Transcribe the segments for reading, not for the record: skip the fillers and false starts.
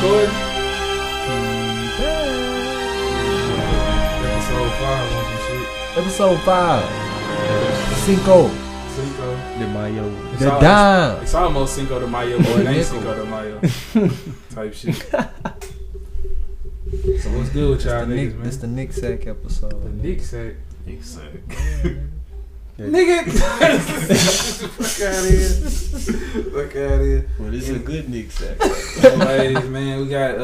recording? Episode 5. Cinco. De Mayo. It's almost Cinco de Mayo, but it ain't Cinco de Mayo. Type shit. So what's good with y'all niggas, man? It's the Nick Sack episode. The Nick Sack. Nick Sack. Nigga! Fuck out of here. Fuck out of here. Well, this is a good Nick Sack. Ladies, man, we got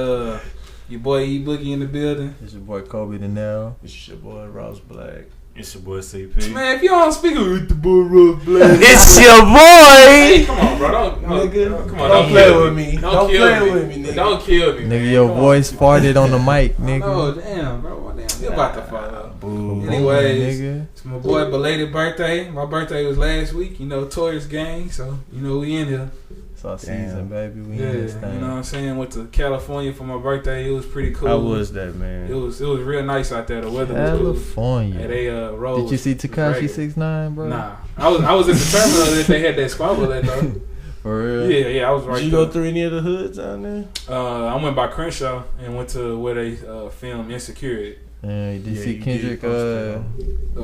your boy E Boogie in the building. It's your boy ColbyDinero. It's your boy Ross Black. It's your boy CP. Man, if you don't speak with the boy Ross Black. It's your boy! Hey, come on, bro. Don't play with me. Don't play kill with me, nigga. Don't kill me, Nigga, man. your Come voice farted on the mic, nigga. Oh, damn, bro. Damn, you about to fall out. Boo. Anyways, nigga. it's my boy belated birthday. My birthday was last week. You know, Toys gang. So, you know, we in here. It's our season, baby. We in this thing. You know what I'm saying? Went to California for my birthday. It was pretty cool. How was that, man? It was real nice out there. The weather was California. cool. And they rode. Did you see Tekashi 6ix9ine, bro? Nah. I was at the terminal that they had that squabble at though. For real? Yeah, I was right Did you there. go through any of the hoods down there? I went by Crenshaw and went to where they filmed Insecure. Did you see you Kendrick, did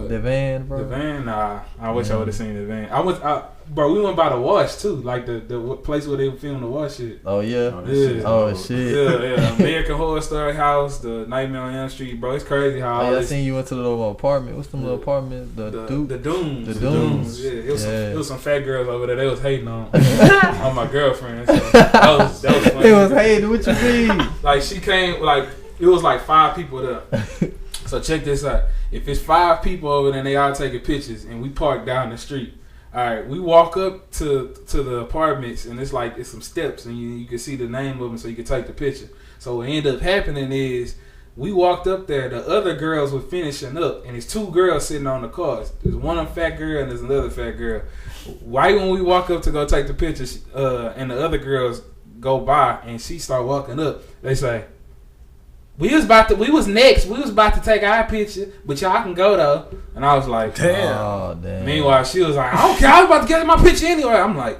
the van, bro? The van? Nah. I wish I would have seen the van. Bro, we went by the wash too, like the place where they filmed the wash shit. Oh, yeah? Yeah. Oh, shit. Yeah. American Horror Story House, the Nightmare on Elm Street, bro. It's crazy how I seen you went to the little apartment. What's them little apartments? The Dunes. The Dunes. Yeah, it was some fat girls over there. They was hating on my girlfriend. So that was funny. It was hating. What you mean? Like she came, like it was like 5 people there. So check this out. If it's 5 people over there and they all taking pictures and we park down the street. All right, we walk up to the apartments and it's some steps and you can see the name of them so you can take the picture. So what ended up happening is we walked up there. The other girls were finishing up and there's 2 girls sitting on the cars. There's one fat girl and there's another fat girl. Right when we walk up to go take the pictures, and the other girls go by and she start walking up, they say, We was next. We was about to take our picture, but y'all can go though. And I was like, damn. Oh, damn. Meanwhile, she was like, I don't care. I was about to get my picture anyway. I'm like,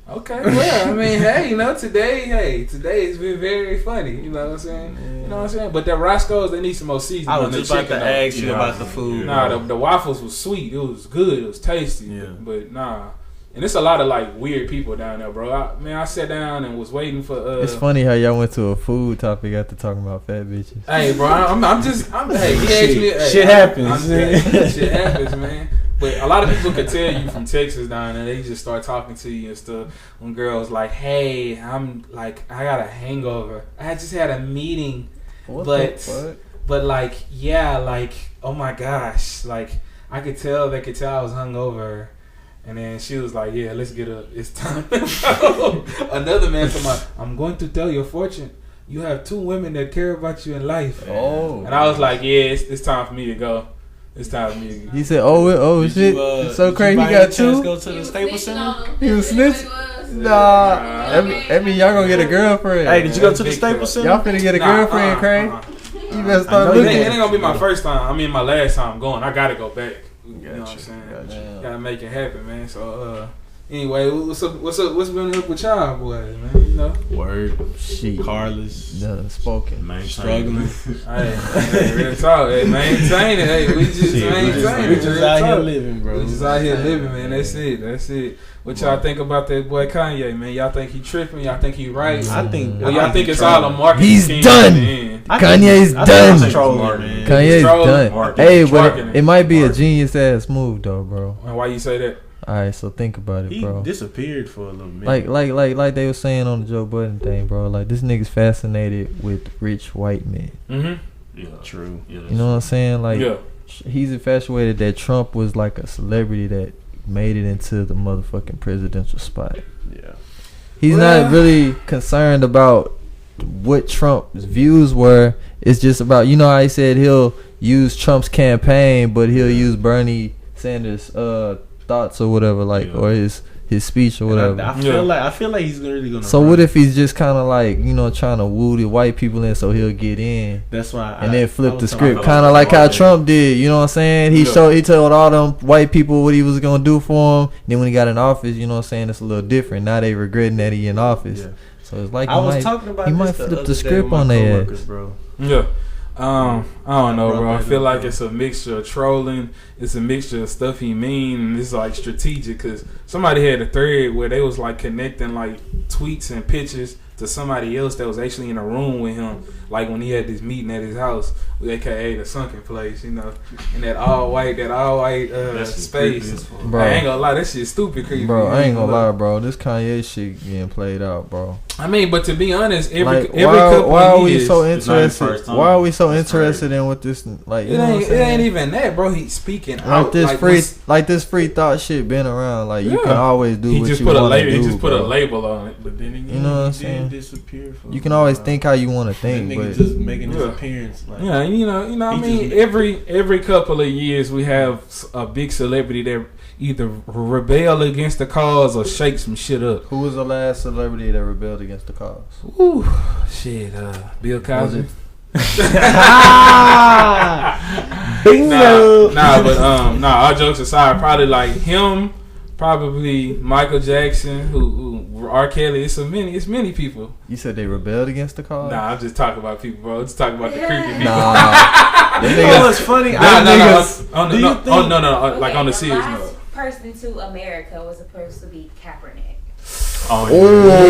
okay, well, I mean, hey, you know, today has been very funny. You know what I'm saying? Yeah. You know what I'm saying? But the Roscoe's, they need some more seasoning. I on was their just about chicken, to though. ask you about the food. Nah, the waffles was sweet. It was good. It was tasty. Yeah. But nah. And it's a lot of like weird people down there, bro. I sat down and was waiting for. It's funny how y'all went to a food topic after talking about fat bitches. Hey, bro, I'm hey, he asked me. Hey, Shit happens. Shit happens, man. But a lot of people could tell you from Texas down there, they just start talking to you and stuff. When girls like, hey, I got a hangover. I just had a meeting, but like, yeah, like, oh my gosh, like they could tell I was hungover. And then she was like, yeah, let's get up. It's time. Another man told me, I'm going to tell your fortune. You have 2 women that care about you in life. Oh. And I was like, yeah, it's time for me to go. It's time for me to go. He said, shit. It's so crazy. He got 2. Go to the Staples Center? He was snitching. Nah. That mean y'all gonna get a girlfriend. Hey, did you go to the Staples Center? Y'all finna get a girlfriend, Craig? You better start It looking. ain't gonna be my first time. I mean, my last time going. I gotta go back. You know what I'm saying? Gotcha. Gotta make it happen, man. So, anyway, what's up? What's been up with y'all, boys, man? You know, Word. Shit. Carless. Done spoken. Struggling. hey, real talk. Hey, maintain it. Hey, we just maintain it. We just out here living, bro. We just out here living, man. That's it. What y'all think about that boy Kanye, man? Y'all think he tripping? Y'all think he right? I think. Well, y'all think it's all a marketing He's scheme done. at the end? Kanye's done. Kanye's Trolling. done. Hey, but Marketing. it might be a genius ass move though, bro. And why you say that? Alright, so think about it, He bro. disappeared for a little minute. Like they were saying on the Joe Budden thing, bro. Like this nigga's fascinated with rich white men. Mm-hmm. Yeah, True. Yeah, You know what I'm saying? Like Yeah. he's infatuated that Trump was like a celebrity that made it into the motherfucking presidential spot. Yeah. He's not really concerned about what Trump's views were. It's just about, you know how he said he'll use Trump's campaign, but he'll use Bernie Sanders' thoughts or whatever, like, or his his speech or whatever. I feel like he's really gonna. So what if he's just kind of like, you know, trying to woo the white people in so he'll get in? That's why. And then flip the script, kind of like how Trump did. You know what I'm saying? He told all them white people what he was gonna do for them. Then when he got in office, you know what I'm saying, it's a little different. Now they regretting that he in office. Yeah. So it's like he might flip the script on their ass, bro. Yeah. I don't know, bro. I feel like it's a mixture of trolling. It's a mixture of stuff he mean, and it's like strategic. Cause somebody had a thread where they was like connecting like tweets and pictures to somebody else that was actually in a room with him, like when he had this meeting at his house, aka the sunken place, you know, in that all white space. Bro, I ain't gonna lie, that shit's stupid creepy. Bro, I ain't gonna lie, bro. This Kanye shit getting played out, bro. I mean, but to be honest, every couple why are we years, so interested? Why are we so interested in what this like? It ain't even that, bro. He's speaking out this free thought shit been around. Like you can always do what you want to do. He just put a label on it. But then again, you know what I'm saying? Disappear you can always think how you want to think, that but nigga just making his appearance. Like, yeah, you know. I mean, every couple of years we have a big celebrity that either rebel against the cause or shake some shit up. Who was the last celebrity that rebelled against the cause? Ooh, shit, Bill Cosby. Bingo. All jokes aside, probably like him. Probably Michael Jackson, who R. Kelly. It's many people. You said they rebelled against the cause? Nah, I'm just talking about people, bro. I'm just talking about the creepy people. Nah, it's funny. No. Like on the serious note. The last person to America was supposed to be Kaepernick. Oh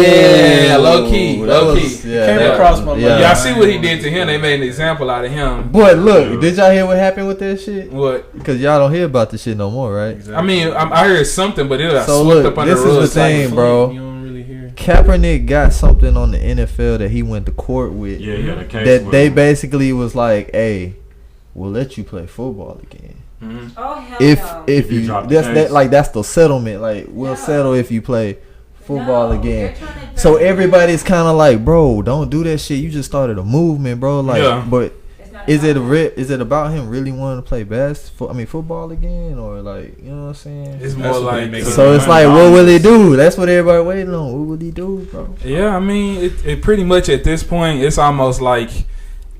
yeah, low key. Came across my mind. Y'all see what he did to him? They made an example out of him. Boy, look, did y'all hear what happened with that shit? What? Because y'all don't hear about this shit no more, right? Exactly. I mean, I heard something, but it got so swept look, up under this the rug. This is the thing, bro. You don't really hear. Kaepernick got something on the NFL that he went to court with. Yeah, he had a case that they basically was like, "Hey, we'll let you play football again." Mm-hmm. Oh hell no! If you that's the settlement. Like we'll settle if you play football again. So everybody's kind of like, bro, don't do that shit. You just started a movement, bro. Like, but is it about him really wanting to play football again, or like, you know what I'm saying? It's more like so it's like, what will he do? That's what everybody waiting on. What will he do, bro? Yeah, I mean, it pretty much at this point, it's almost like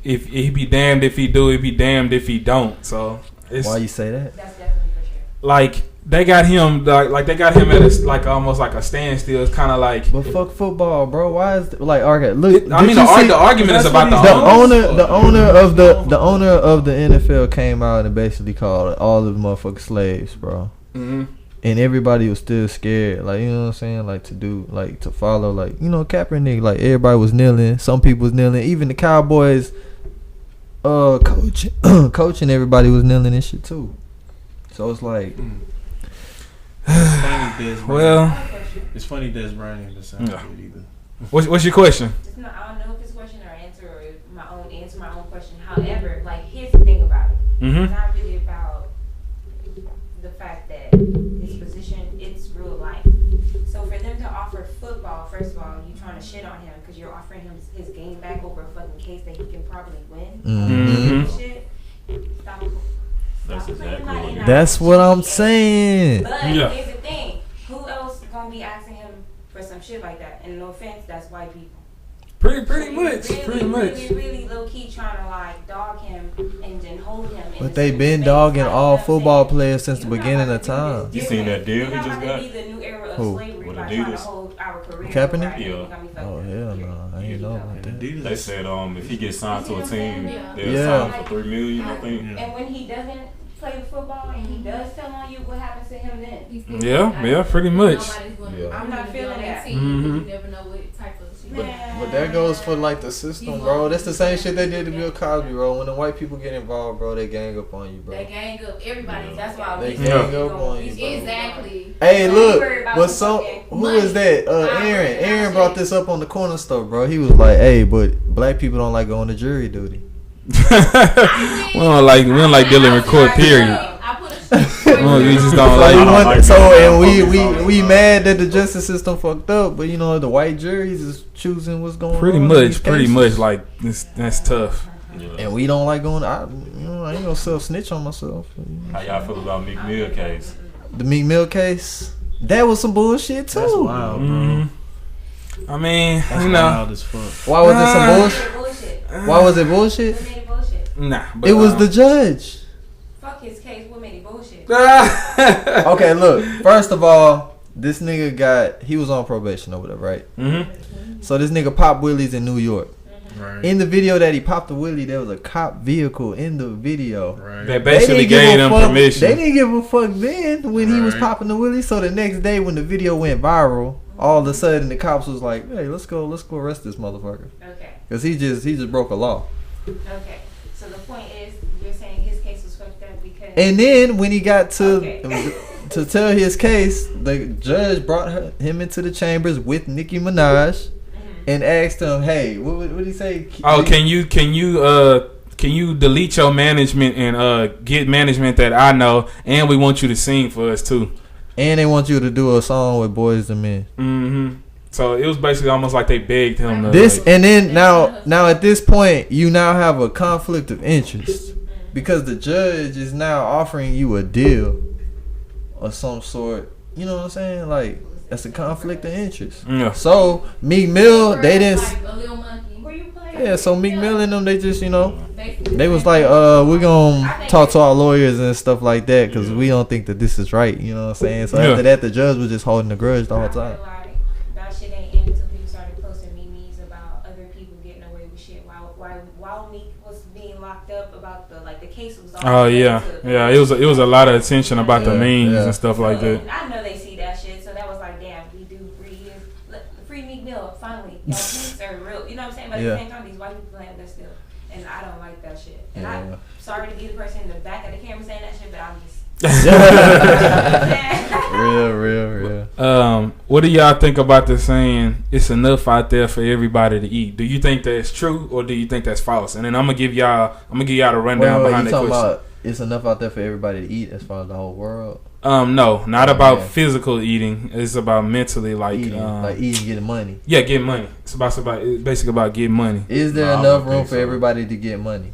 if he be damned if he do, he be damned if he don't. So why you say that? That's definitely for sure. Like. They got him like they got him at almost like a standstill. It's kind of like, but fuck football, bro. Why is like okay? Look, I mean the argument is about the owner of the NFL came out and basically called all of the motherfuckers slaves, bro. Mm-hmm. And everybody was still scared, like, you know what I'm saying, like to follow, like, you know, Kaepernick, like everybody was kneeling, some people was kneeling, even the Cowboys, coaching everybody was kneeling and shit too. So it's like. It's funny Des Bryant ain't the same either. What's your question? No, I don't know if it's a question or answer or my own question. However, like here's the thing about it. Mm-hmm. It's not really about the fact that his position, it's real life. So for them to offer football, first of all, you trying to shit on him because you're offering him his game back over a fucking case that he can probably win. Mm-hmm. Shit. Stop. That's exactly what it is. That's what I'm saying. But here's the thing: who else gonna be asking him for some shit like that? And no offense, that's white people. Pretty much. Really low key trying to like dog him and then hold him. But they been dogging all football players since the beginning of time. You seen that deal he just got? The new era of slavery With by trying to Adidas? hold our career. Kaepernick? Yeah. Oh hell no, I ain't know about that. They said if he gets signed to a team, they'll Yeah. sign for $3 million, I think. And when he doesn't play football and he does tell on you, what happens to him then? Yeah, pretty much. I'm not feeling that. Mm-hmm. You never know what type of shit. But that goes for like the system, bro. That's the same shit they did to Bill Cosby, bro. When the white people get involved, bro, they gang up on you, bro. They gang up everybody. That's why they gang up on you, bro. Exactly. Hey, look, who is that? Aaron. Aaron brought this up on the corner store, bro. He was like, "Hey, but black people don't like going to jury duty." we don't like dealing with court. Period. We just don't like. So we mad that the justice system fucked up, but you know the white juries is choosing what's going on. Pretty much like that's tough. Yeah. And we don't like going. I ain't gonna self snitch on myself. How y'all feel about Meek Mill case? The Meek Mill case. That was some bullshit too. That's wild, bro. I mean, That's you know, wild as fuck. Why was it some bullshit? Bullshit. Why was it bullshit? What made it bullshit? nah. But, It was the judge. Fuck his case. What made it bullshit? Okay, look. First of all, this nigga he was on probation or whatever, right? Mm-hmm. So this nigga popped willies in New York. Right. In the video that he popped the willie, there was a cop vehicle in the video. Right. That basically gave them permission. They didn't give a fuck then when he was Right. popping the willie. So the next day when the video went viral, all of a sudden the cops was like, "Hey, let's go arrest this motherfucker," Okay. because he just broke a law. Okay. So the point is, you're saying his case was fucked up because. And then when he got to Okay. to tell his case, the judge brought him into the chambers with Nicki Minaj and asked him, "Hey, what did he say? Oh, can you delete your management and get management that I know, and we want you to sing for us too." And they want you to do a song with Boys II Men." Mm-hmm. So it was basically almost like they begged him to. This like, and then now at this point you now have a conflict of interest because the judge is now offering you a deal of some sort. You know what I'm saying? Like that's a conflict of interest. yeah. So Meek Mill, they didn't. Like a little monkey. Where you playing? Yeah, so Meek Mill and them, they just Basically. they was like, we're gonna talk to our lawyers and stuff like that because we don't think that this is right. You know what I'm saying? So Yeah. after that, the judge was just holding the grudge the whole I time. feel like that shit ain't in until people started posting memes about other people getting away with shit while Meek was being locked up about the case was. Oh yeah, yeah. It was a lot of attention about the Yeah, memes yeah. and stuff like that. I know they see that shit, so that was like, damn, we do free Meek Mill finally. Y'all tweets are real, you know what I'm saying? But at Yeah. the same time, these white people playing that still, and I don't like that shit. And Yeah. I'm sorry to be the person in the back of the camera saying that shit, but I'm just. real. What do y'all think about the saying "it's enough out there for everybody to eat"? Do you think that's true or do you think that's false? And then I'm gonna give y'all the rundown behind you that talking question. about it's enough out there for everybody to eat as far as the whole world? No, not about yeah. physical eating. It's about mentally, like eating, getting money. Yeah, get money. It's basically about getting money. Is there No, I enough don't room think for so. everybody to get money?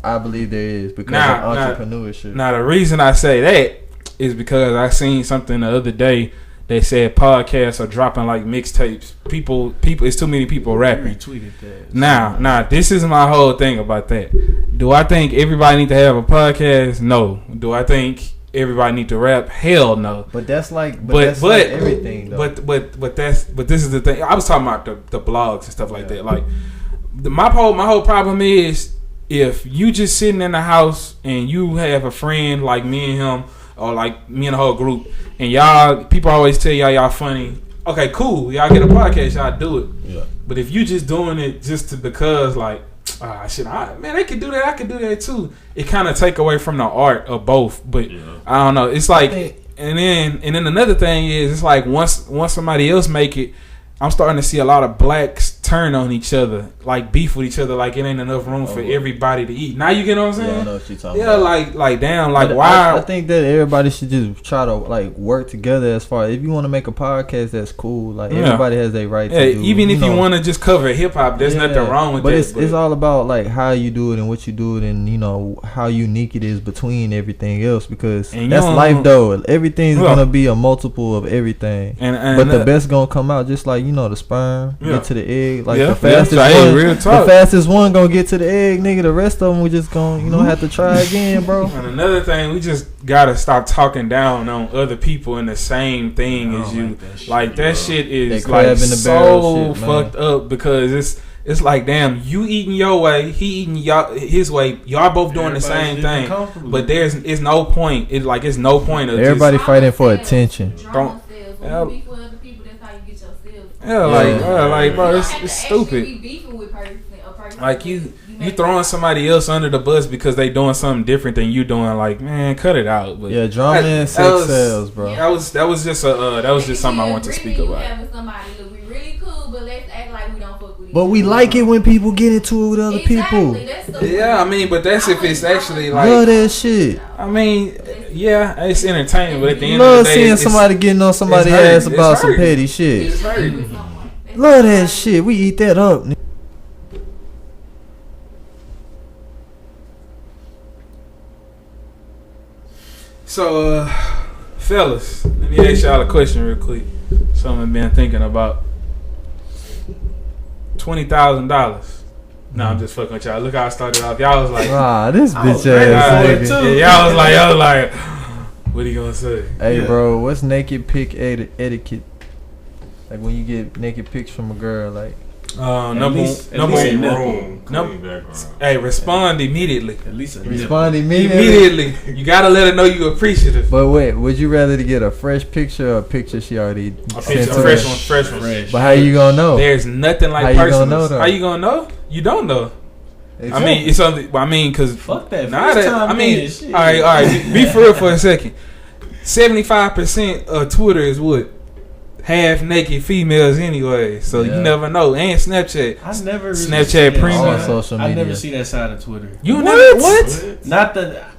I believe there is because Nah, of entrepreneurship. Now the reason I say that is because I seen something the other day. They said podcasts are dropping like mixtapes. People. It's too many people rapping. Retweeted that. Now, this is my whole thing about that. Do I think everybody need to have a podcast? No. Do I think everybody need to rap? Hell no. But that's like, But everything though. But this is the thing. I was talking about the blogs and stuff like that. Like my whole problem is if you just sitting in the house and you have a friend like me and him or like me and the whole group and people always tell y'all funny. Okay, cool. Y'all get a podcast, y'all do it. Yeah. But if you just doing it just because like, man, they could do that. I could do that too. It kind of take away from the art of both. But I don't know. It's like, and then another thing is, it's like once somebody else make it, I'm starting to see a lot of blacks turn on each other, like beef with each other, like it ain't enough room for everybody to eat. Now you get what I'm saying? Yeah, I know what you're talking about. like damn, like But why? I think that everybody should just try to like work together. As far if you want to make a podcast, that's cool. Like everybody has their right to do. Even if you want to just cover hip hop, there's nothing wrong with that. But it's all about like how you do it and what you do it, and how unique it is between everything else. Because that's life though. Everything's gonna be a multiple of everything. But the best gonna come out just like the sperm get to the egg. Like the fastest the fastest one gonna get to the egg, nigga. The rest of them we just gonna have to try again, bro. And another thing, we just gotta stop talking down on other people in the same thing as you. Like that shit is like so fucked up because it's like damn, you eating your way, he eating his way. Y'all both doing the same thing, but it's no point. It's no point of everybody fighting for attention. Like bro, it's stupid. Like you throwing somebody else under the bus because they doing something different than you doing. Like man, cut it out. But yeah, drama and sex sells, bro. That was just something I want to speak about. But we like it when people get into it with other people. Yeah, I mean, but that's if it's actually like love that shit. I mean, yeah, it's entertaining, but at the end love of the day, seeing somebody getting on somebody's ass about some petty shit. Love that shit. We eat that up. So, Fellas, let me ask y'all a question real quick. Something I've been thinking about. $20,000. No, I'm just fucking with y'all. Look how I started off. Y'all was like, this bitch ass nigga. Y'all was like, what are you gonna say? Hey, bro, what's naked pic etiquette? Like when you get naked pics from a girl, like. Number one. Hey, respond immediately. At least respond immediately. You gotta let her know you appreciative. But wait, would you rather to get a fresh picture or a picture she already sent? Fresh one. But how you gonna know? There's nothing like personal. How you gonna know? You don't know. Exactly. I mean, it's something. I mean, cause fuck that. All right. Be for real for a second. 75% of Twitter is what? Half naked females anyway, so you never know. And Snapchat, I never really Snapchat Premium, social media. I never see that side of Twitter. You never what? Not that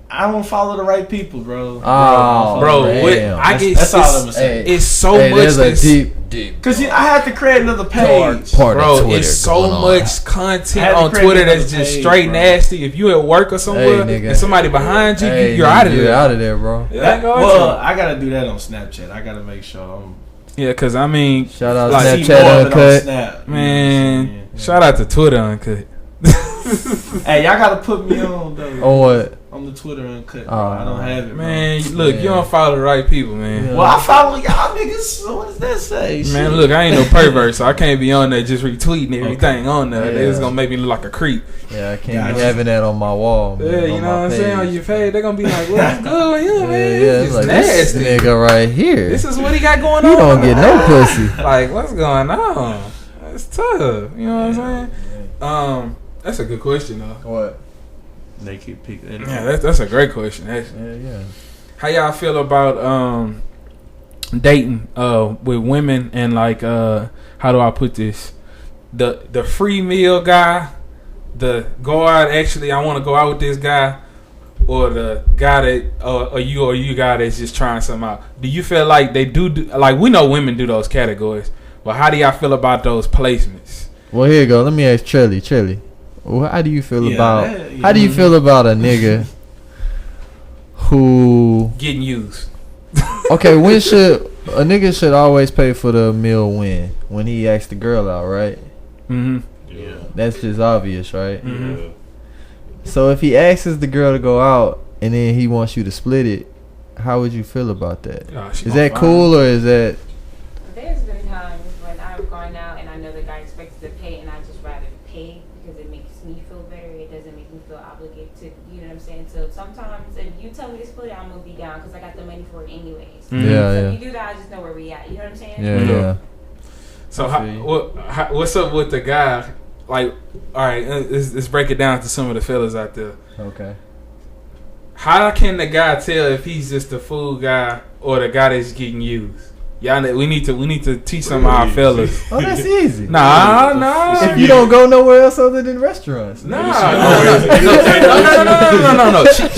I don't follow the right people, bro. Oh, bro, I get that's all I'm saying. It's so much. There's a deep. Because I had to create another page, bro. It's so much content on Twitter that's just straight nasty. If you at work or somewhere and somebody behind you, you're out of there. You're out of there, bro. I gotta do that on Snapchat. I gotta make sure I'm. Yeah, cause I mean, shout out Snapchat Uncut, Snap, man. Shout out to Twitter Uncut. Hey, y'all gotta put me on though. On what? On the Twitter Uncut. I don't have it, man. Look, you don't follow the right people, man. Yeah. Well, I follow y'all niggas. So what does that say? Man, look, I ain't no pervert, so I can't be on there just retweeting everything on there. They just gonna make me look like a creep. Yeah, I can't be having that on my wall. Man, yeah, you know what I'm saying? On your page, they're gonna be like, "What's good with you, man? It's like, nasty, this nigga right here. This is what he got going on. You don't get no pussy. Like, what's going on? It's tough. You know what I'm saying? That's a good question, though. What? Naked pic. Yeah, that's a great question. Actually. Yeah. How y'all feel about dating with women and like how do I put this? The free meal guy, the go out. Actually, I want to go out with this guy, or the guy that or you guy that's just trying something out. Do you feel like they do like we know women do those categories, but how do y'all feel about those placements? Well, here you go. Let me ask Chelly. Well, how do you feel about how do you feel about a nigga who getting used? Okay, when should a nigga should always pay for the meal when he asks the girl out, right? Mm-hmm. Yeah. That's just obvious, right? Mm-hmm. Yeah. So if he asks the girl to go out and then he wants you to split it, how would you feel about that? Is that cool or is that? There's been times when I'm going out and I know the guy expects to pay and I just rather pay because it makes me feel better. It doesn't make me feel obligated to, you know what I'm saying? So sometimes if you tell me to split it, I'm going to be down because I got the money for it anyways. Mm-hmm. Yeah, so if you do that, I just know where we at. You know what I'm saying? Yeah. So what's up with the guy? Like, all right, let's break it down to some of the fellas out there. Okay. How can the guy tell if he's just the fool guy or the guy that's getting used? Y'all, we need to teach some of our fellas. Oh, that's easy. Nah. If you don't go nowhere else other than restaurants. No.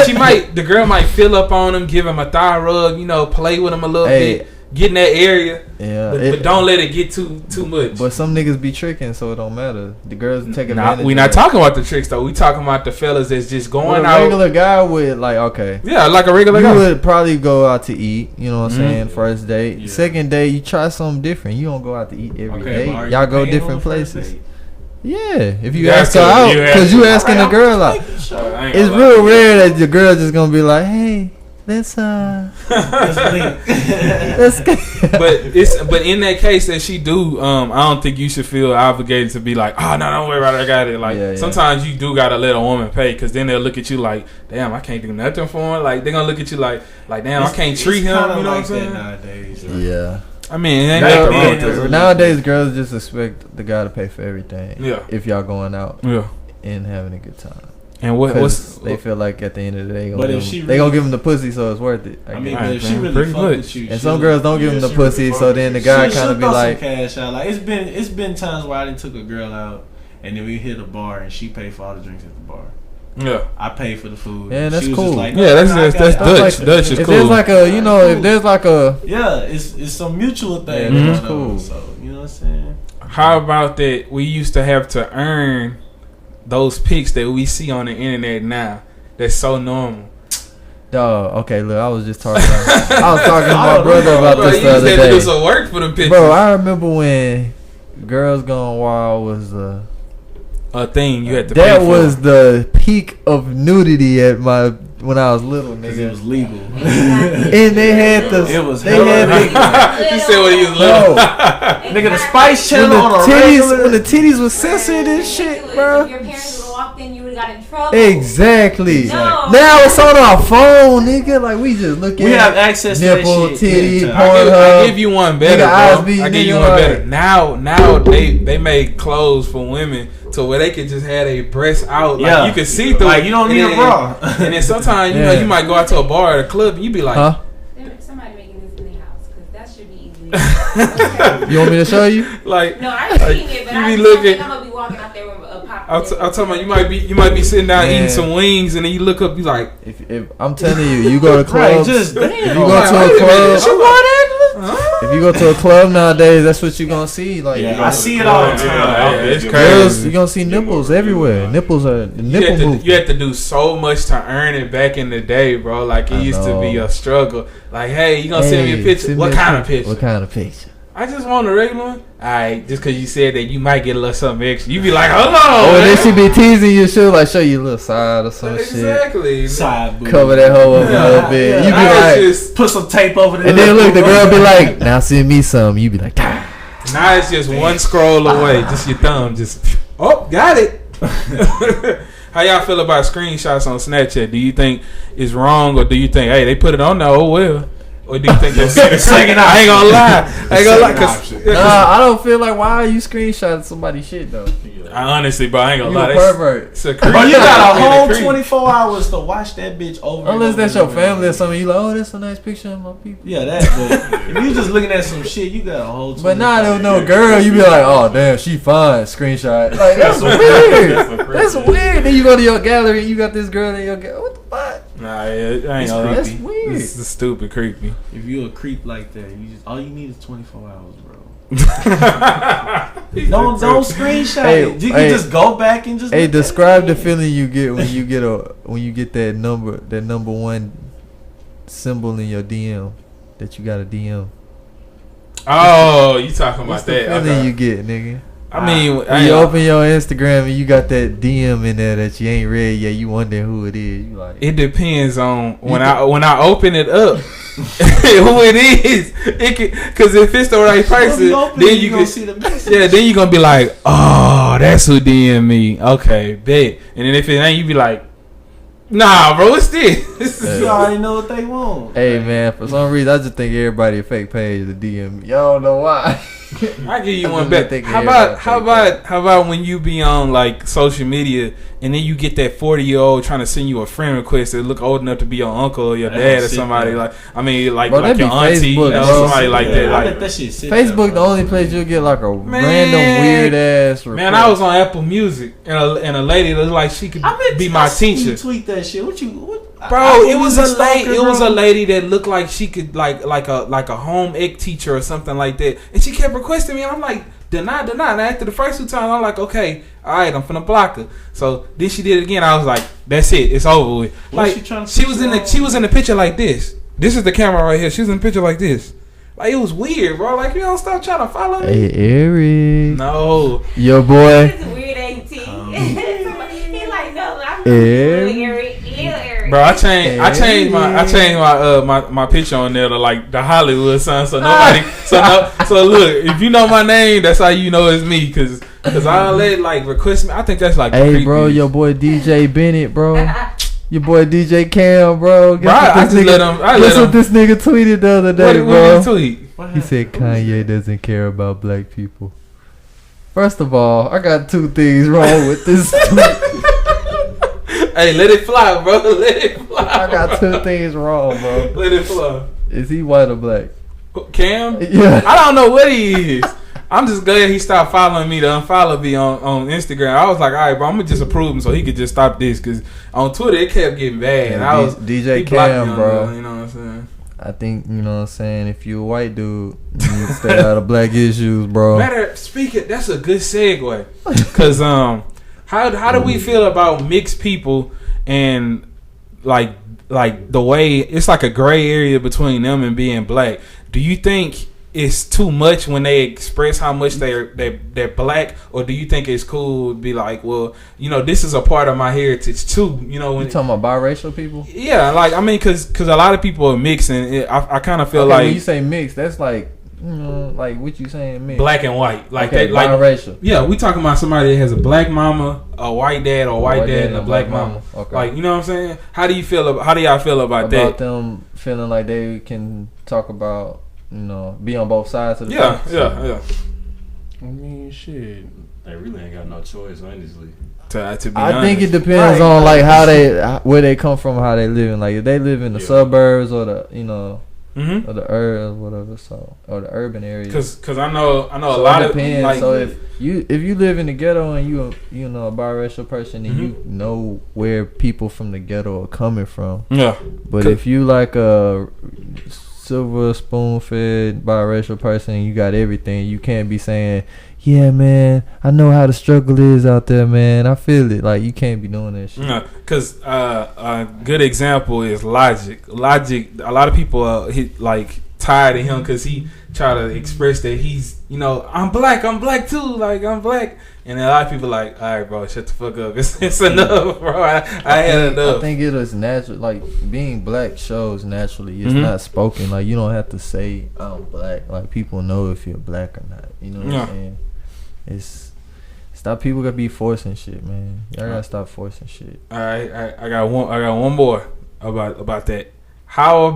She might. The girl might fill up on him, give him a thigh rub, play with him a little bit, get in that area. Yeah. But don't let it get too much. But some niggas be tricking, so it don't matter. The girls take advantage. We not talking about the tricks though. We talking about the fellas that's just going out. A regular guy would like okay. Yeah, like a regular guy. You would probably go out to eat. You know what I'm saying? First date, second date, you try something different. You don't go out to eat every day. Y'all go different places. Yeah, if you ask her out, because you asking the girl out. It's real rare that the girl just gonna be like, hey. Let's but in that case that she do, I don't think you should feel obligated to be like, oh no, don't worry about it, I got it. Like sometimes you do gotta let a woman pay, because then they'll look at you like, damn, I can't do nothing for him. Like they're gonna look at you like damn, I can't treat him. You know what I'm saying? Nowadays, yeah. I mean, it ain't nowadays girls just expect the guy to pay for everything. Yeah. If y'all going out. Yeah. And having a good time. And what's they feel like at the end of the day, they gonna give them the pussy, so it's worth it. I mean, if she really fuck with you, and some girls don't give them the pussy, so then the guy kind of be like, cash out. Like it's been times where I done took a girl out, and then we hit a bar, and she paid for all the drinks at the bar. Yeah, I paid for the food. Yeah, that's cool. Like, that's Dutch. Dutch is cool. If there's like a, if there's like a, it's some mutual thing. Yeah, that's cool. So you know what I'm saying. How about that? We used to have to earn those pics that we see on the internet now. That's so normal. Dog, okay, look, I was talking to my brother about Bro, this you the other said to do day. some work for them pictures. Bro, I remember when Girls Gone Wild was a thing you had to that pay for. was the peak of nudity at when I was little, nigga. It was legal. And they had the It was they hella had the, He said when he was little. Nigga, the Spice when Channel on a regular. the titties was censored and shit, bro. If your parents would have walked in, you would have got in trouble. Exactly. No. Now it's on our phone, nigga. Like we just look at We have access to nipple, that shit. titty, Yeah, I give you one better, Nigga, bro. Osby, I give you nigga, one like- better. Now they make clothes for women to where they can just have their breasts out. Like Yeah. you can see through. Like, you don't And need a then- bra. And then sometimes Yeah. you might go out to a bar or a club and you be like, Huh? Somebody making this in their house because that should be easy. You want me to show you? like. No, I ain't seen it, but You I be just looking- don't think I'm gonna be walking out there with a pop. I'm talking about you might be sitting down Man. eating some wings and then you look up, you like, If I'm telling you, you go to Right, clubs. just if damn. you go Like, to wait a a minute, club, huh? if you go to a club nowadays, that's what you gonna see. Like Yeah, I see it all the time. Yeah, it's it's crazy. girls, you gonna see nipples everywhere. Nipples are the nipple movement. You had to do so much to earn it back in the day, bro. Like it I used to be know. a struggle. Like, hey, you gonna send me a Hey, picture? send What me a kind of picture? What kind of picture? I just want a regular one. Alright, just cause you said that you might get a little something extra. You be like, hold on. Oh, and man. then she be teasing you. She'll like show you a little side or some shit. Exactly. Side boob. Cover that hoe up a little bit. You be Now like, it's just Put some tape over the. and then look, the girl be like, now send me some. You be like, ah. now it's just one scroll away. Just your thumb. Just got it. How y'all feel about screenshots on Snapchat? Do you think it's wrong, or do you think, hey, they put it on there? Oh well. Or do you think that's the second? I ain't gonna lie. I ain't gonna lie. Cause, Nah, I don't feel like why are you screenshotting somebody's shit though? I honestly, bro, I ain't gonna You lie. a That's- pervert. it's a Bro, you got a creep. whole It's a creep. 24 hours to watch that bitch over. and Unless over that's and your over family or again. something, you like, oh, that's a nice picture of my people. Yeah, that. But if you just looking at some shit, you got a whole. But nah, 24 there was no girl. You be like, oh damn, she fine. Screenshot. Like that's weird. That's weird. Then you go to your gallery and you got this girl in your gallery. What the fuck? Nah, it ain't It's gonna lie. That's weird. This is stupid creepy. If you a creep like that, you just all you need is 24 hours, bro. Don't screenshot Hey, it. You can hey, just go back and just. Hey, look at describe the it. feeling you get when you get that number one symbol in your DM that you got a DM. Oh, you talking What's about the that? feeling Okay. you get, nigga? I mean, When you open your Instagram and you got that DM in there that you ain't read yet, you wonder who it is. You like, it depends on when I open it up who it is. It can, cause if it's the right person, then you can see the message. yeah, then you gonna be like, oh, that's who DM me. Okay, bet. And then if it ain't, you be like, nah, bro, it's this. You already know what they want. hey man, for some reason I just think everybody a fake page to DM me. Y'all don't know why. I give you I one just bet. think How about when you be on like social media and then you get that 40-year-old trying to send you a friend request that look old enough to be your uncle or your That dad or shit, somebody bro. like I mean like Bro, like that your be auntie, you Facebook, know, bro. somebody like Yeah, that. I Like let that shit sit Facebook there, the bro. only place you'll get like a Man. random weird ass request. man, I was on Apple Music and a lady looked like she could I bet be I my seen you teacher. tweet that shit. Bro, it was a lady. It was a lady that looked like she could like a home ec teacher or something like that, and she kept requesting me, and I'm like, deny. And after the first 2 times, I'm like, okay, all right, I'm finna block her. So then she did it again. I was like, that's it, it's over with. What's Like she trying to she was put in you the on? she was in the picture like this. This is the camera right here. She was in the picture like this. Like it was weird, bro. Like you don't stop trying to follow me. Hey Eric, No, your boy. It's weird, ain't he? He like, no, I'm Eric. Eric. Eric. bro. I changed my picture on there to like the Hollywood son. So nobody. So look, if you know my name, that's how you know it's me. Cause I let like request me. I think that's like. the Hey bro, creepiest. your boy DJ Bennett, bro. Your boy DJ Cam, bro. Bro, I just let him. Guess what this nigga tweeted the other day, What bro? did he tweet? He said Kanye doesn't care about black people. First of all, I got 2 things wrong with this tweet. Hey, let it fly, bro. Let it fly. I got 2 things wrong, bro. Let it fly. Is he white or black? Cam? Yeah. I don't know what he is. I'm just glad he stopped following me to unfollow me on Instagram. I was like, all right, bro, I'm gonna just approve him so he could just stop this. Cause on Twitter it kept getting bad. Yeah, and I was DJ he blocked me Cam, on bro. there, you know what I'm saying? I think, you know what I'm saying, if you a white dude, you need to stay out of black issues, bro. Speaking, that's a good segue. Cause how do we feel about mixed people and like the way it's like a gray area between them and being black. Do you think it's too much when they express how much they're black, or do you think it's cool to be like, well, you know, this is a part of my heritage too? You know, when you talking about biracial people? Yeah, like I mean, because a lot of people are mixed, and I kind of feel like when you say mixed, that's like. Like what you saying, mixed? Black and white, like okay, that, like biracial. Yeah, we talking about somebody that has a black mama, a white dad, or white dad and a black mama. Okay. Like, you know what I'm saying? How do y'all feel about that? About them feeling like they can talk about, you know, be on both sides of the fence. Yeah. I mean, shit, they really ain't got no choice, honestly. To be honest. I think it depends on like where they come from, how they living. Like if they live in the suburbs or the, you know. Mm-hmm. Or the whatever, so or the urban area. Cause I know a lot of like. So if you live in the ghetto and you know a biracial person and you know where people from the ghetto are coming from. Yeah. But if you like a silver spoon fed biracial person and you got everything, you can't be saying, yeah, man, I know how the struggle is out there, man. I feel it. Like, you can't be doing that shit. No, because a good example is Logic. Logic, a lot of people are tired of him because he try to express that he's, you know, I'm black too. Like, I'm black. And a lot of people like, all right, bro, shut the fuck up. It's enough, bro. I had enough. I think it is natural. Like, being black shows naturally. It's not spoken. Like, you don't have to say, I'm black. Like, people know if you're black or not. You know what I'm saying? Stop people gotta be forcing shit, man. Y'all gotta stop forcing shit. All right, I got one more about that. How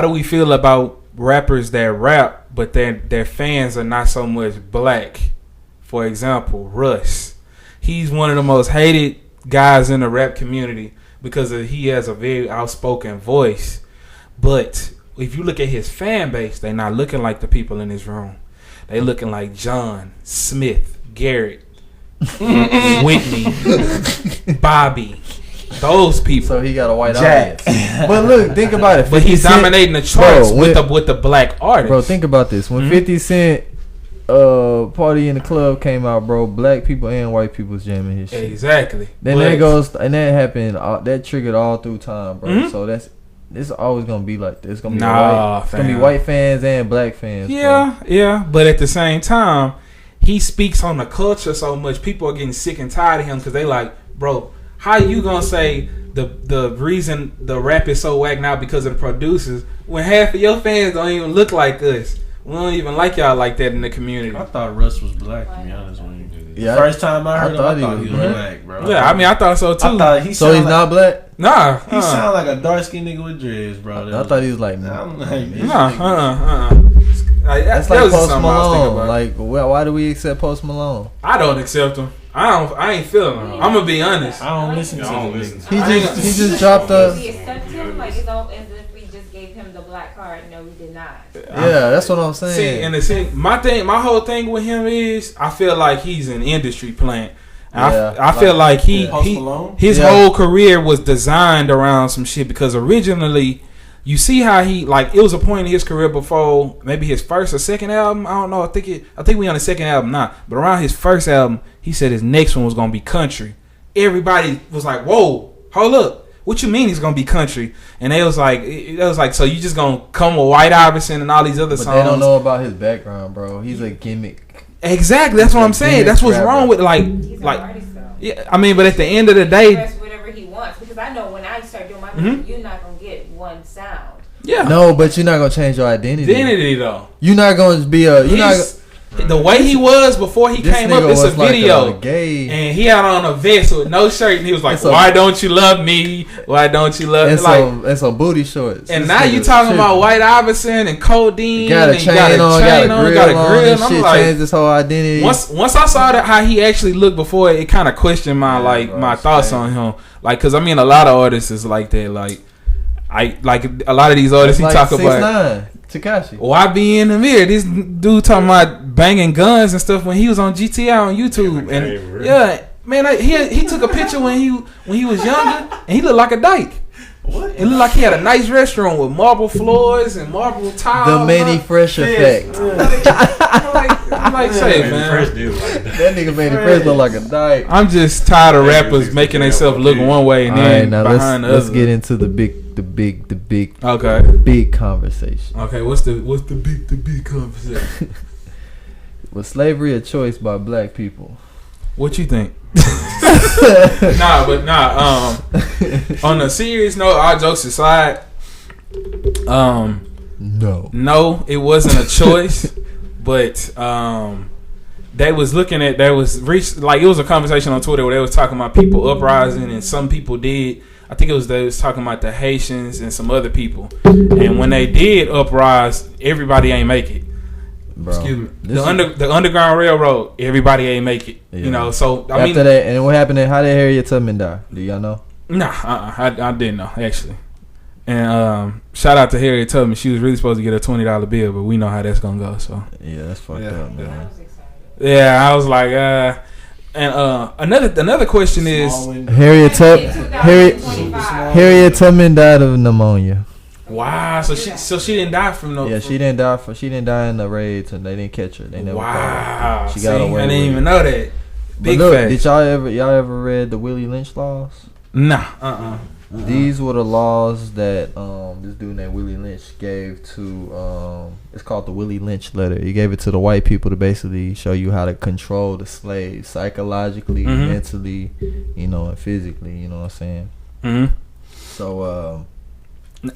do we feel about rappers that rap but their fans are not so much black? For example, Russ. He's one of the most hated guys in the rap community because he has a very outspoken voice. But if you look at his fan base, they're not looking like the people in his room. They looking like John, Smith, Garrett, Whitney, Bobby, those people. So he got a white audience. But look, think about it. But he's dominating the charts with the black artists. Bro, think about this. When 50 Cent Party in the Club came out, bro, black people and white people was jamming his shit. Exactly. Then that happened. That triggered all through time, bro. So it's always gonna be like this. It's gonna be white fans and black fans. Yeah, bro. Yeah. But at the same time, he speaks on the culture so much. People are getting sick and tired of him because they like, bro, how you gonna say the reason the rap is so whack now because of the producers when half of your fans don't even look like us? We don't even like y'all like that in the community. I thought Russ was black, to be honest with you. Yeah, first time I heard him, I thought he was black, bro. Yeah, I mean, I thought so too. He's not black? Nah. He sound like a dark skinned nigga with dreads, bro. I thought he was like, I'm like, that's like Post Malone. Like, why do we accept Post Malone? I don't accept him. I ain't feeling him. I'm gonna be honest. I don't listen to him. He just dropped a. We accept him like it's all as if we just gave him the black card. No, we did not. Yeah, that's what I'm saying. See, my whole thing with him is I feel like he's an industry plant. I feel like his whole career was designed around some shit because originally. You see how it was a point in his career before maybe his first or second album. I don't know. I think we on the second album now. But around his first album, he said his next one was gonna be country. Everybody was like, "Whoa, hold up! What you mean he's gonna be country?" And it was like, so you just gonna come with White Iverson and all these other songs? They don't know about his background, bro. He's a gimmick. Exactly. That's what I'm saying. That's what's wrong with He's an artist, yeah. I mean, but at the end of the day, whatever he wants because I know when I start doing my music, you're not gonna get one sound. Yeah. No, but you're not gonna change your identity. Though. You're not gonna be the way he was before he came up. It's a video, and he had on a vest with no shirt, and he was like, "Why don't you love me? Why don't you love me?" And some booty shorts. And now you talking about White Iverson and codeine. Got a chain on, got a grill. And I'm like, changed his whole identity. Once I saw that how he actually looked before, it kind of questioned my thoughts on him. Like, cause I mean, a lot of artists is like that. Like a lot of these artists he talk about. Tekashi. Why be in the mirror? This dude talking about banging guns and stuff when he was on GTI on YouTube. And yeah, man, he took a picture when he was younger and he looked like a dyke. What? It looked like he had a nice restaurant with marble floors and marble tiles. The Manny Fresh effect. like say, man. First dude like That nigga made it first look like a dyke. I'm just tired of rappers making themselves look one way and then now behind the let's other. get into the big Okay. big conversation. Okay, what's the big conversation? Was slavery a choice by black people? What you think? On a serious note, all jokes aside, no, it wasn't a choice, but they was looking at it was a conversation on Twitter where they was talking about people uprising, and some people did. I think they was talking about the Haitians and some other people, and when they did uprise, everybody ain't make it. Bro, excuse me. The Underground Railroad, everybody ain't make it. Yeah. You know, so I mean, after that, and what happened? How did Harriet Tubman die? Do y'all know? Nah, I didn't know actually. And shout out to Harriet Tubman. She was really supposed to get a $20 bill, but we know how that's gonna go. So yeah, that's fucked up, man. Yeah, I was like, and another question is Harriet Tubman died of pneumonia. Wow, so she didn't die from no. Yeah, she didn't die in the raids, and they didn't catch her. They never. Wow, she got away. I didn't even know that. Big look, fact. did y'all ever read the Willie Lynch laws? Nah. These were the laws that this dude named Willie Lynch gave to it's called the Willie Lynch letter. He gave it to the white people to basically show you how to control the slaves psychologically, mentally, and physically. You know what I'm saying? Mm-hmm. So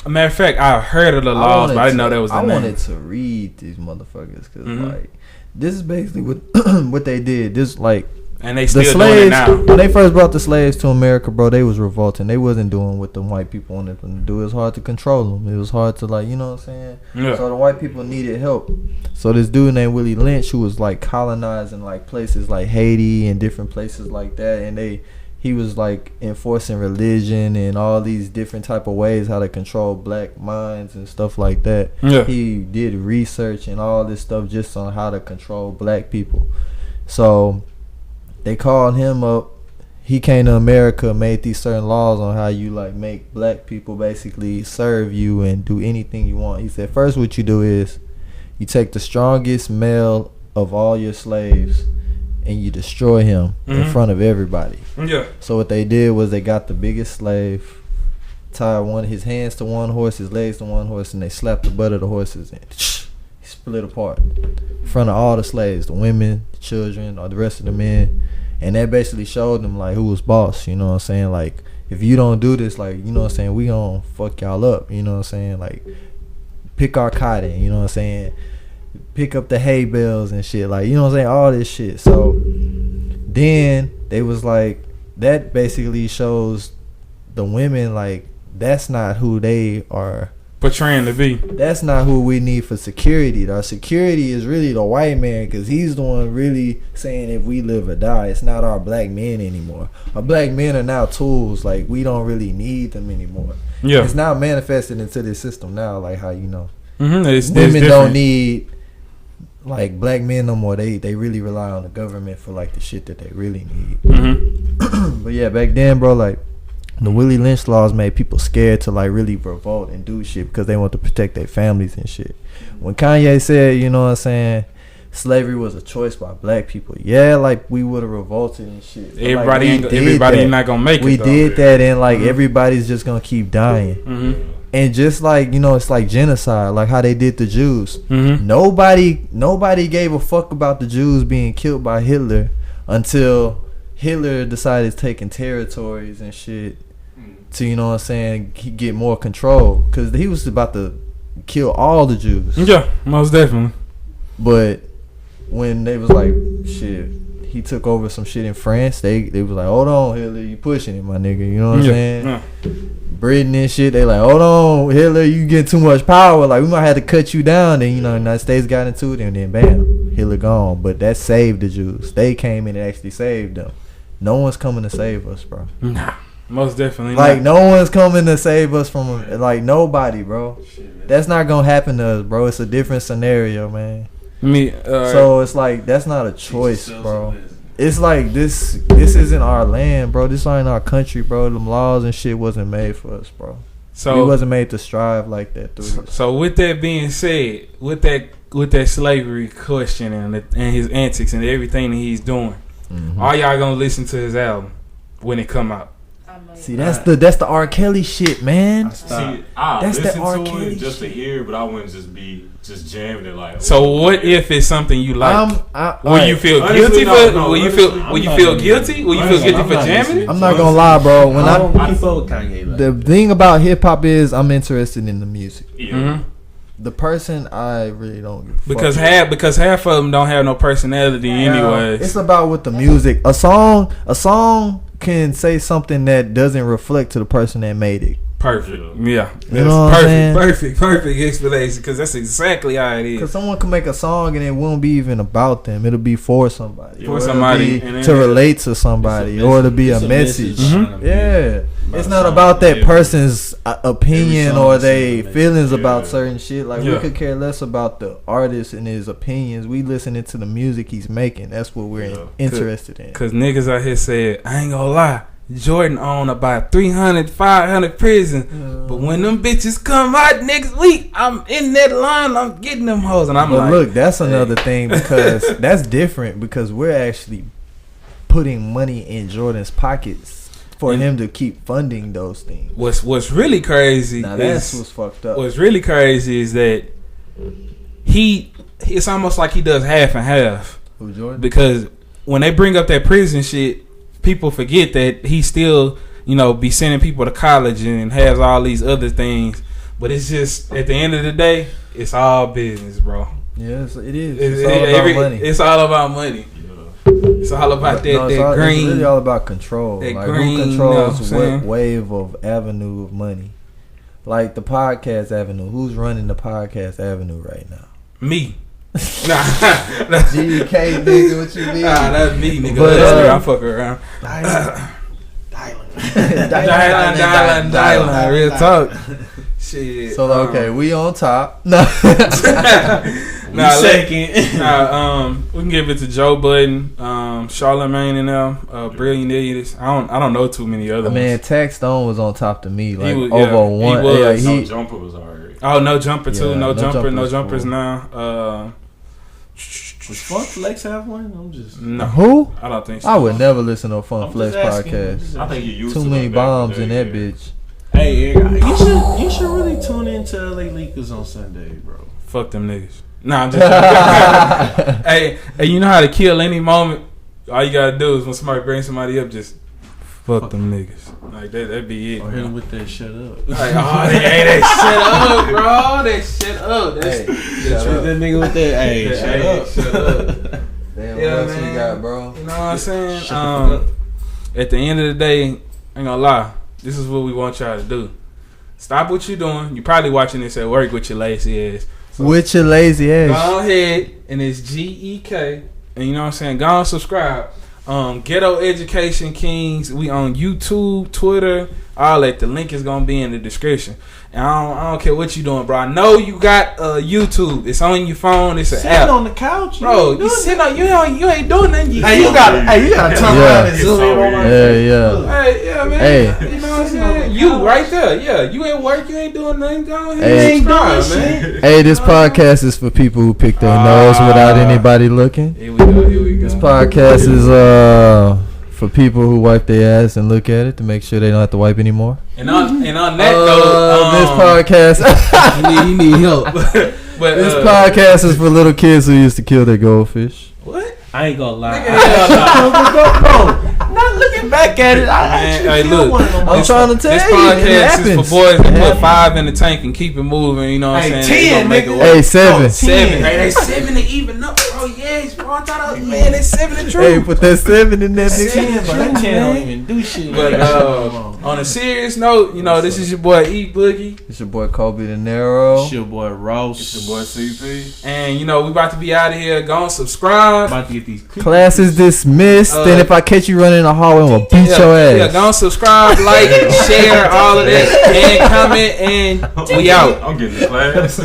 matter of fact, I heard of the laws, but I didn't know that was the name. I wanted to read these motherfuckers because this is basically what they did. This and they still doing it now. When they first brought the slaves to America, bro, they was revolting. They wasn't doing what the white people wanted them to do. It was hard to control them. It was hard to you know what I'm saying? Yeah. So the white people needed help. So this dude named Willie Lynch, who was colonizing places like Haiti and different places like that, and he was enforcing religion and all these different type of ways how to control black minds and stuff like that. Yeah. He did research and all this stuff just on how to control black people. So they called him up. He came to America, made these certain laws on how you make black people basically serve you and do anything you want. He said, first what you do is you take the strongest male of all your slaves and you destroy him in front of everybody. Yeah. So what they did was they got the biggest slave, tied his hands to one horse, his legs to one horse, and they slapped the butt of the horses and he split apart in front of all the slaves, the women, the children, or the rest of the men. And that basically showed them who was boss. You know what I'm saying? If you don't do this, you know what I'm saying, we gonna fuck y'all up. You know what I'm saying? Pick our cotton. You know what I'm saying? Pick up the hay bales and shit. You know what I'm saying? All this shit. So then they was that basically shows the women that's not who they are portraying to be. That's not who we need for security. Our security is really the white man, because he's the one really saying if we live or die. It's not our black men anymore. Our black men are now tools. We don't really need them anymore. Yeah, it's now manifested into this system now. How women don't need black men no more. They really rely on the government for the shit that they really need. But yeah, back then, bro, the Willie Lynch laws made people scared to really revolt and do shit because they want to protect their families and shit. When Kanye said, you know what I'm saying, slavery was a choice by black people, we would have revolted and shit. Everybody not gonna make it. We did that, and everybody's just gonna keep dying. And just it's like genocide, how they did the Jews. Nobody gave a fuck about the Jews being killed by Hitler until Hitler decided taking territories and shit to, you know what I'm saying, get more control, because he was about to kill all the Jews. Yeah, most definitely. But when they was shit, he took over some shit in France, they was hold on, Hitler, you pushing it, my nigga, you know what I'm saying? Yeah. Britain and shit, they hold on, Hitler, you get too much power, we might have to cut you down. Then, the United States got into it, and then bam, Hitler gone. But that saved the Jews. They came in and actually saved them. No one's coming to save us, bro. Nah, most definitely not. No one's coming to save us from nobody, bro. That's not gonna happen to us, bro. It's a different scenario, man. So it's that's not a choice, bro. It's this isn't our land, bro. This ain't our country, bro. Them laws and shit wasn't made for us, bro. So we wasn't made to strive like that through this. So with that being said, with that with that slavery question and his antics and everything that he's doing, are y'all gonna listen to his album when it come out? See, that's the R. Kelly shit, man. That's the R. Kelly just to hear, but I wouldn't just jamming it like. So what if it's something you like? Will you feel guilty for? Will you feel guilty? Will you feel guilty for jamming it? I'm not gonna lie, bro. When I fuck with Kanye. The thing about hip hop is I'm interested in the music. Yeah. The person I really don't because half of them don't have no personality anyways. It's about with the music. A song can say something that doesn't reflect to the person that made it. Perfect. Yeah. You know what I'm saying? Perfect explanation because that's exactly how it is. Because someone can make a song and it won't be even about them. It'll be for somebody. For somebody. To relate to somebody. Or to be a message. Yeah. It's not about that person's opinion or their feelings about certain shit. Like we could care less about the artist and his opinions. We listening to the music he's making. That's what we're interested in. Because niggas out here said, I ain't gonna lie, Jordan own about 300, 500 prison. But when them bitches come out next week, I'm in that line, I'm getting them hoes. And I'm like, look, that's another thing because that's different because we're actually putting money in Jordan's pockets for him to keep funding those things. What's really crazy that's what's fucked up. What's really crazy is that it's almost like he does half and half. Who, Jordan? Because when they bring up that prison shit, people forget that he still, be sending people to college and has all these other things. But it's just, at the end of the day, it's all business, bro. Yes, it is. It's all about money. It's all about money. It's all about that green. It's really all about control. That like green, who controls what wave of avenue of money? Like the podcast avenue. Who's running the podcast avenue right now? Me. GEK nigga, what you mean? Nah, that's me, nigga. But, I'm fucking around. Dialing. Real talk. Shit. So okay, we on top. No. Second. We can give it to Joe Budden, Charlamagne and them, Brilliant Idiots. I don't know too many other ones. Man, Tax Stone was on top to me. Like was, over one. No Jumper was alright. Oh, No Jumper too. Yeah, No Jumpers cool. now. Does Funk Flex have one? I'm just no. Who? I don't think so. I would never listen to a Fun Flex asking. podcast. I think you used Too many bombs in that bitch. Hey, you should really tune into LA Leakers on Sunday, bro. Fuck them niggas. Nah, I'm just hey, you know how to kill any moment? All you gotta do is when somebody brings somebody up, just fuck them niggas. Like that'd be it. Or hit him with that shut up. Like, that shit up, bro. That shit up. That nigga with that. Shut up. Damn, what else we got, bro? You know what I'm saying? At the end of the day, I ain't gonna lie. This is what we want y'all to do. Stop what you're doing. You're probably watching this at work with your lazy ass. So with your lazy ass. Go ahead, and it's GEK. And you know what I'm saying? Go and subscribe. Ghetto Education Kings. We on YouTube, Twitter, all that. The link is gonna be in the description. And I don't care what you doing, bro. I know you got YouTube. It's on your phone. It's an app. Sitting on the couch, bro. You sitting on. You ain't doing nothing. You gotta turn around and zoom in on my Yeah. Hey, yeah, man. Hey. You know what I'm saying? You right there. Yeah, you ain't work. You ain't doing nothing. Go ahead. Hey. Ain't doing shit. Hey, this podcast is for people who pick their nose without anybody looking. Here we go. This podcast is for people who wipe their ass and look at it to make sure they don't have to wipe anymore. And on that note, this podcast you need help. But this podcast is for little kids who used to kill their goldfish. What? I ain't gonna lie. Bro, not looking back at it. Hey, look, I'm trying to tell this you. podcast is for boys that put 5 in the tank and keep it moving. You know what I'm saying? 10, nigga. Hey, 7. 7. Hey, they 7 to even up. Oh yes, bro. I thought they 7 to true. Hey, put that 7 in that nigga. 10, but that 10 don't even do shit. But on a serious note, you know, this is your boy E Boogie. It's your boy ColbyDinero. It's your boy Ross. It's your boy CP. And you know, we about to be out of here. Go and subscribe. About to get these Class is dismissed. And if I catch you running in the hallway, I'm gonna beat your ass. Yeah, go and subscribe, like, share, all of that, and comment, and we out. I'm getting the class.